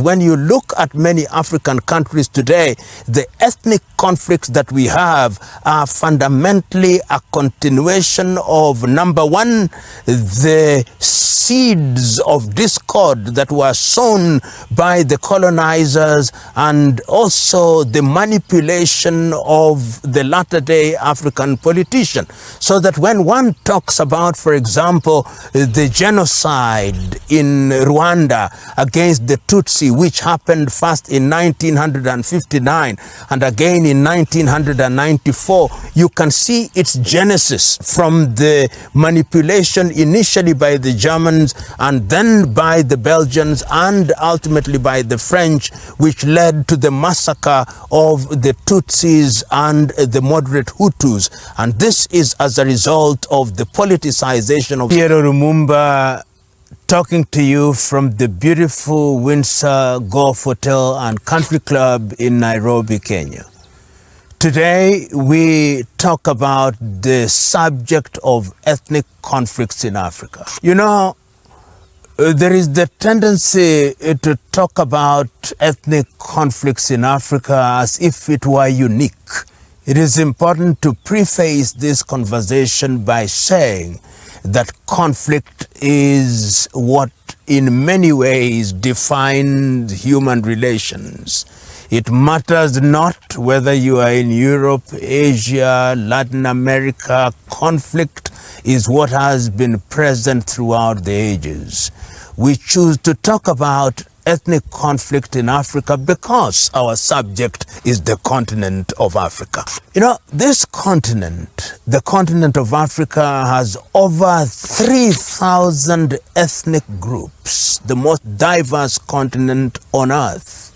When you look at many African countries today, the ethnic conflicts that we have are fundamentally a continuation of, number one, the seeds of discord that were sown by the colonizers, and also the manipulation of the latter-day African politician. So that when one talks about, for example, the genocide in Rwanda against the Tutsi, which happened first in 1959 and again in 1994, you can see its genesis from the manipulation initially by the Germans and then by the Belgians and ultimately by the French, which led to the massacre of the Tutsis and the moderate Hutus. And this is as a result of the politicization of PLO Lumumba, talking to you from the beautiful Windsor Golf Hotel and Country Club in Nairobi, Kenya. Today we talk about the subject of ethnic conflicts in Africa. You know, there is the tendency to talk about ethnic conflicts in Africa as if it were unique. It is important to preface this conversation by saying that conflict is what in many ways defines human relations. It matters not whether you are in Europe, Asia, Latin America. Conflict is what has been present throughout the ages. We choose to talk about ethnic conflict in Africa because our subject is the continent of Africa. You know, this continent, the continent of Africa, has over 3,000 ethnic groups, the most diverse continent on earth.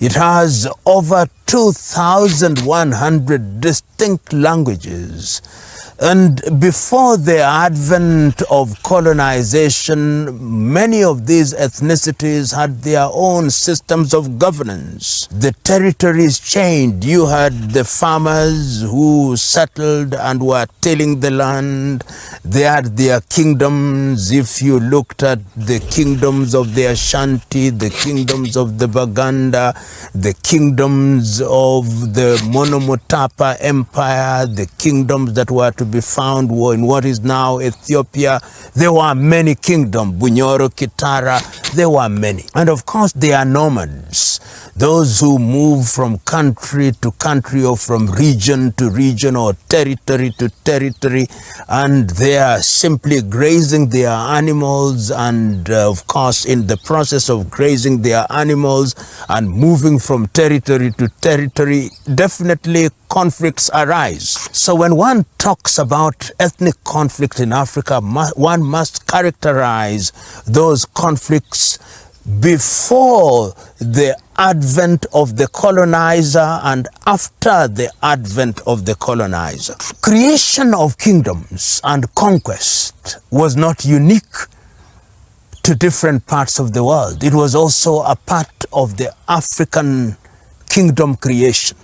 It has over 2,100 distinct languages. And before the advent of colonization, many of these ethnicities had their own systems of governance. The territories changed. You had the farmers who settled and were tilling the land. They had their kingdoms. If you looked at the kingdoms of the Ashanti, the kingdoms of the Baganda, the kingdoms of the Monomotapa Empire, the kingdoms that were to be found in what is now Ethiopia. There were many kingdoms, Bunyoro, Kitara, there were many. And of course they are nomads, those who move from country to country or from region to region or territory to territory, and they are simply grazing their animals, and of course in the process of grazing their animals and moving from territory to territory, definitely conflicts arise. So when one talks about ethnic conflict in Africa, one must characterize those conflicts before the advent of the colonizer and after the advent of the colonizer. Creation of kingdoms and conquest was not unique to different parts of the world. It was also a part of the African kingdom creation.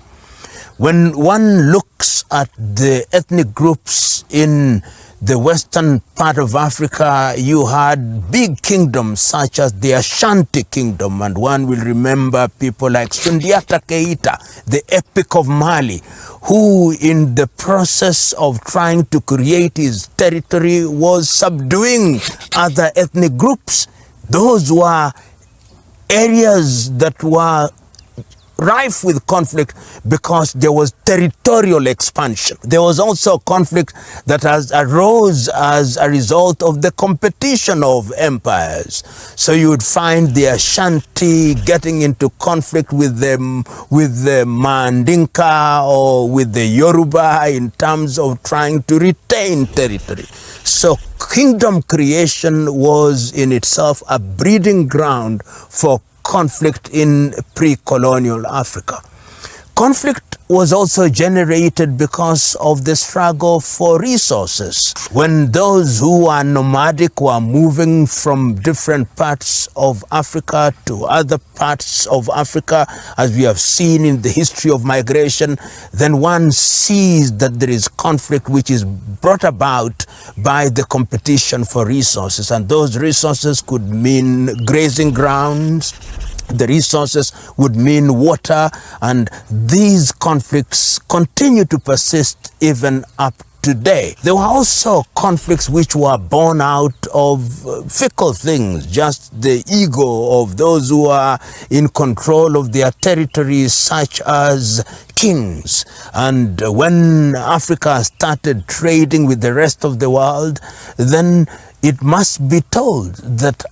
When one looks at the ethnic groups in the western part of Africa, you had big kingdoms such as the Ashanti kingdom, and one will remember people like Sundiata Keita, the Epic of Mali, who in the process of trying to create his territory was subduing other ethnic groups. Those were areas that were rife with conflict because there was territorial expansion. There was also conflict that arose as a result of the competition of empires. So you would find the Ashanti getting into conflict with the Mandinka or with the Yoruba in terms of trying to retain territory. So kingdom creation was in itself a breeding ground for conflict in pre-colonial Africa. Conflict was also generated because of the struggle for resources. When those who are nomadic were moving from different parts of Africa to other parts of Africa, as we have seen in the history of migration, then one sees that there is conflict which is brought about by the competition for resources. And those resources could mean grazing grounds, The resources would mean water, and these conflicts continue to persist even up today. There were also conflicts which were born out of fickle things, just the ego of those who are in control of their territories, such as kings. And when Africa started trading with the rest of the world, then it must be told that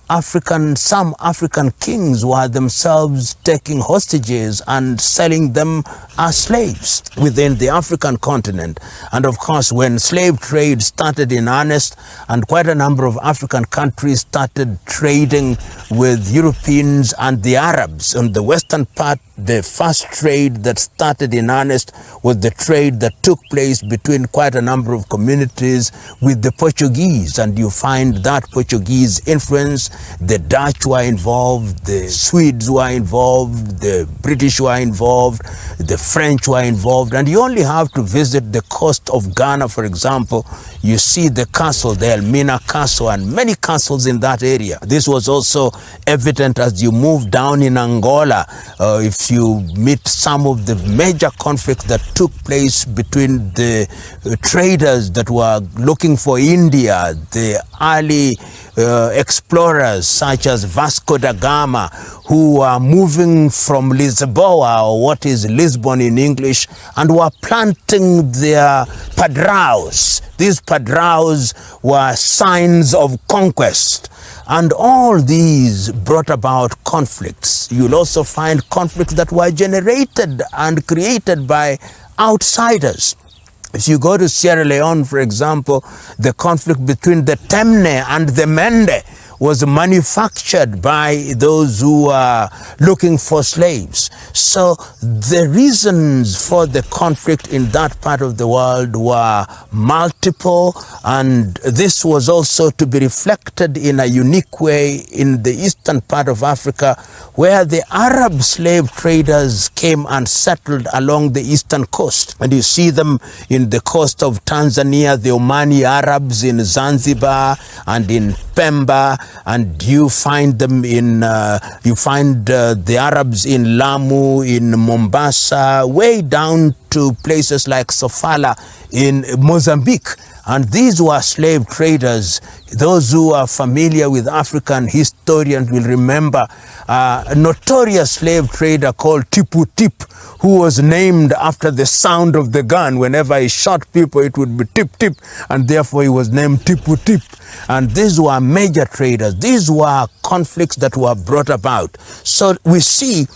some African kings were themselves taking hostages and selling them as slaves within the African continent. And of course, when slave trade started in earnest, and quite a number of African countries started trading with Europeans and the Arabs on the western part, the first trade that started in earnest was the trade that took place between quite a number of communities with the Portuguese. And you find that Portuguese influence. The Dutch were involved, the Swedes were involved, the British were involved, the French were involved. And you only have to visit the coast of Ghana, for example. You see the castle, the Elmina Castle, and many castles in that area. This was also evident as you move down in Angola. If you meet some of the major conflicts that took place between the traders that were looking for India, the early explorers such as Vasco da Gama, who were moving from Lisboa, or what is Lisbon in English, and were planting their padraos. These padraos were signs of conquest. And all these brought about conflicts. You'll also find conflicts that were generated and created by outsiders. If you go to Sierra Leone, for example, the conflict between the Temne and the Mende was manufactured by those who are looking for slaves. So the reasons for the conflict in that part of the world were multiple, and this was also to be reflected in a unique way in the eastern part of Africa, where the Arab slave traders came and settled along the eastern coast. And you see them in the coast of Tanzania, the Omani Arabs in Zanzibar and in Pemba, and you find them in the Arabs in Lamu, in Mombasa, way down to places like Sofala in Mozambique. And these were slave traders. Those who are familiar with African historians will remember a notorious slave trader called Tipu Tip, who was named after the sound of the gun. Whenever he shot people, it would be tip tip, and therefore he was named Tipu Tip. And these were major traders. These were conflicts that were brought about. So we see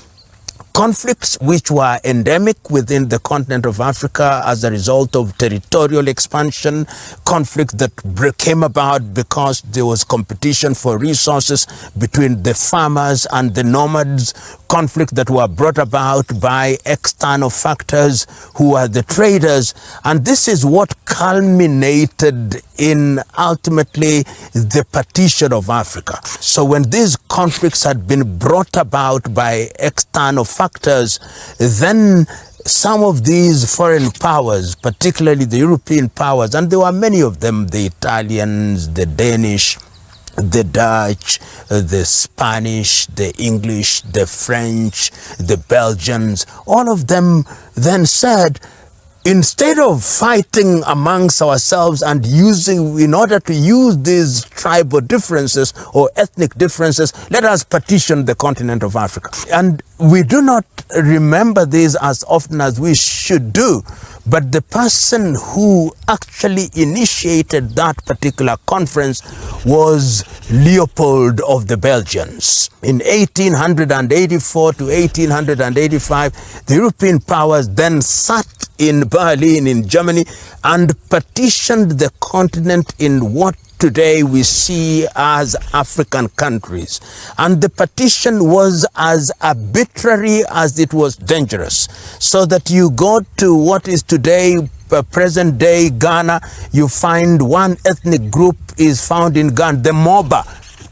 conflicts which were endemic within the continent of Africa as a result of territorial expansion, conflicts that came about because there was competition for resources between the farmers and the nomads, conflicts that were brought about by external factors who are the traders. And this is what culminated in ultimately the partition of Africa. So when these conflicts had been brought about by external factors, then some of these foreign powers, particularly the European powers, and there were many of them, the Italians, the Danish, the Dutch, the Spanish, the English, the French, the Belgians, all of them then said, instead of fighting amongst ourselves and in order to use these tribal differences or ethnic differences, let us partition the continent of Africa. And we do not remember this as often as we should do, but the person who actually initiated that particular conference was Leopold of the Belgians. In 1884 to 1885, the European powers then sat in Berlin, in Germany, and partitioned the continent in what today we see as African countries. And the partition was as arbitrary as it was dangerous. So that you go to what is today present day Ghana, you find one ethnic group is found in Ghana, the Moba,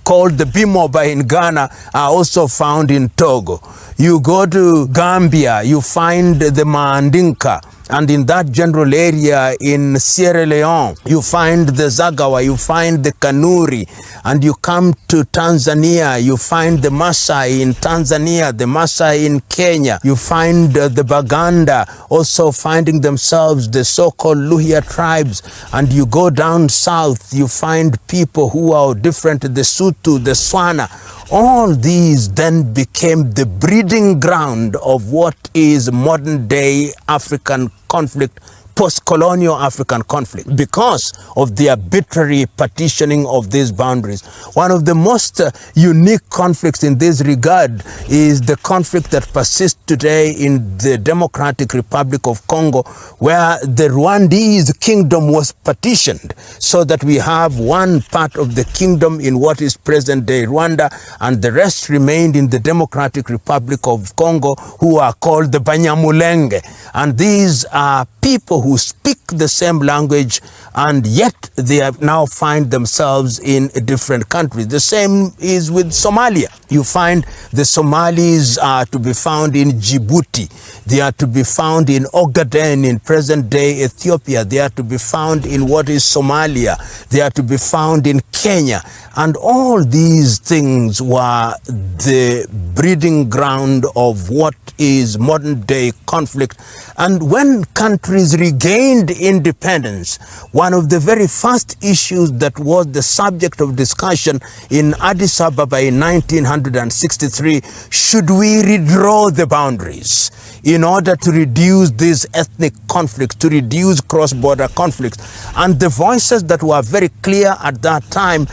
called the Bimoba in Ghana, are also found in Togo. You go to Gambia, you find the Mandinka. And in that general area in Sierra Leone, you find the Zagawa, you find the Kanuri, and you come to Tanzania, you find the Masai in Tanzania, the Masai in Kenya, you find the Baganda also finding themselves the so-called Luhya tribes, and you go down south, you find people who are different, the Sutu, the Swana. All these then became the breeding ground of what is modern day African conflict, post-colonial African conflict, because of the arbitrary partitioning of these boundaries. One of the most unique conflicts in this regard is the conflict that persists today in the Democratic Republic of Congo, where the Rwandese kingdom was partitioned, so that we have one part of the kingdom in what is present-day Rwanda, and the rest remained in the Democratic Republic of Congo, who are called the Banyamulenge. And these are people who speak the same language, and yet they have now find themselves in different countries. The same is with Somalia. You find the Somalis are to be found in Djibouti. They are to be found in Ogaden in present-day Ethiopia. They are to be found in what is Somalia. They are to be found in Kenya. And all these things were the breeding ground of what is modern-day conflict. And when countries regained independence, one of the very first issues that was the subject of discussion in Addis Ababa in 1963, should we redraw the boundaries in order to reduce these ethnic conflicts, to reduce cross-border conflicts? And the voices that were very clear at that time,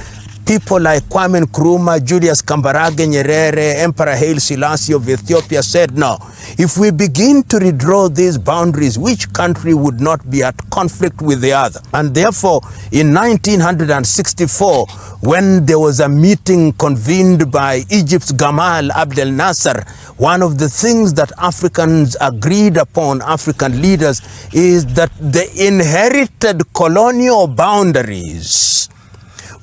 people like Kwame Nkrumah, Julius Kambarage Nyerere, Emperor Haile Selassie of Ethiopia said, no, if we begin to redraw these boundaries, which country would not be at conflict with the other? And therefore, in 1964, when there was a meeting convened by Egypt's Gamal Abdel Nasser, one of the things that Africans agreed upon, African leaders, is that the inherited colonial boundaries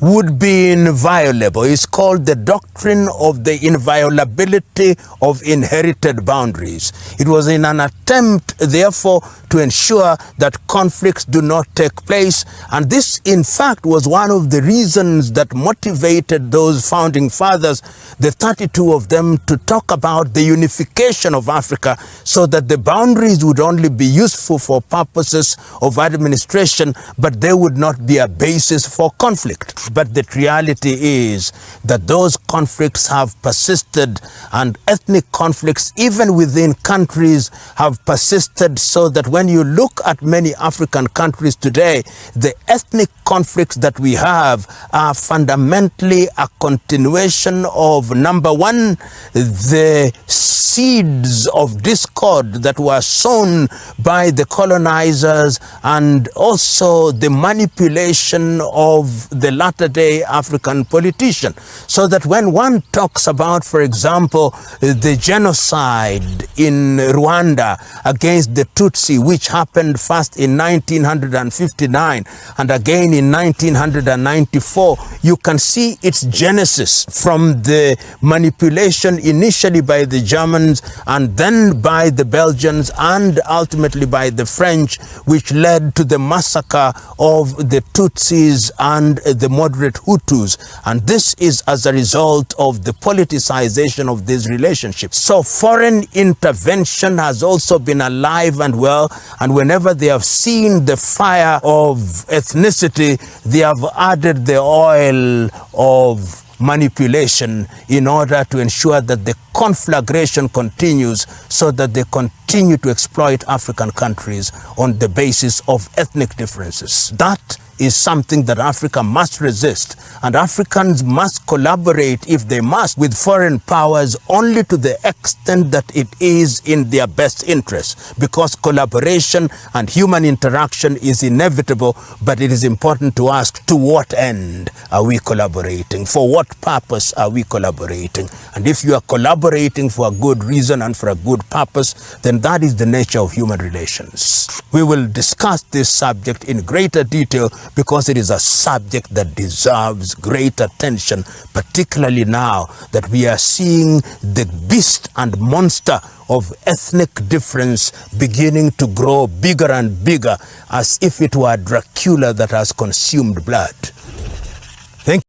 would be inviolable. It's called the doctrine of the inviolability of inherited boundaries. It was in an attempt, therefore, to ensure that conflicts do not take place. And this, in fact, was one of the reasons that motivated those founding fathers, the 32 of them, to talk about the unification of Africa, so that the boundaries would only be useful for purposes of administration, but they would not be a basis for conflict. But the reality is that those conflicts have persisted, and ethnic conflicts, even within countries, have persisted, so that when you look at many African countries today, the ethnic conflicts that we have are fundamentally a continuation of, number one, the seeds of discord that were sown by the colonizers, and also the manipulation of the latter-day African politician. So that when one talks about, for example, the genocide in Rwanda against the Tutsi, which happened first in 1959 and again in 1994, you can see its genesis from the manipulation initially by the Germans and then by the Belgians and ultimately by the French, which led to the massacre of the Tutsis and the moderate Hutus. And this is as a result of the politicization of these relationships. So foreign intervention has also been alive and well, and whenever they have seen the fire of ethnicity, they have added the oil of manipulation in order to ensure that the conflagration continues, so that they continue to exploit African countries on the basis of ethnic differences. That is something that Africa must resist, and Africans must collaborate, if they must, with foreign powers only to the extent that it is in their best interest, because collaboration and human interaction is inevitable. But it is important to ask, to what end are we collaborating? For what purpose are we collaborating? And if you are collaborating for a good reason and for a good purpose, then that is the nature of human relations. We will discuss this subject in greater detail because it is a subject that deserves great attention, particularly now that we are seeing the beast and monster of ethnic difference beginning to grow bigger and bigger, as if it were Dracula that has consumed blood. Thank you.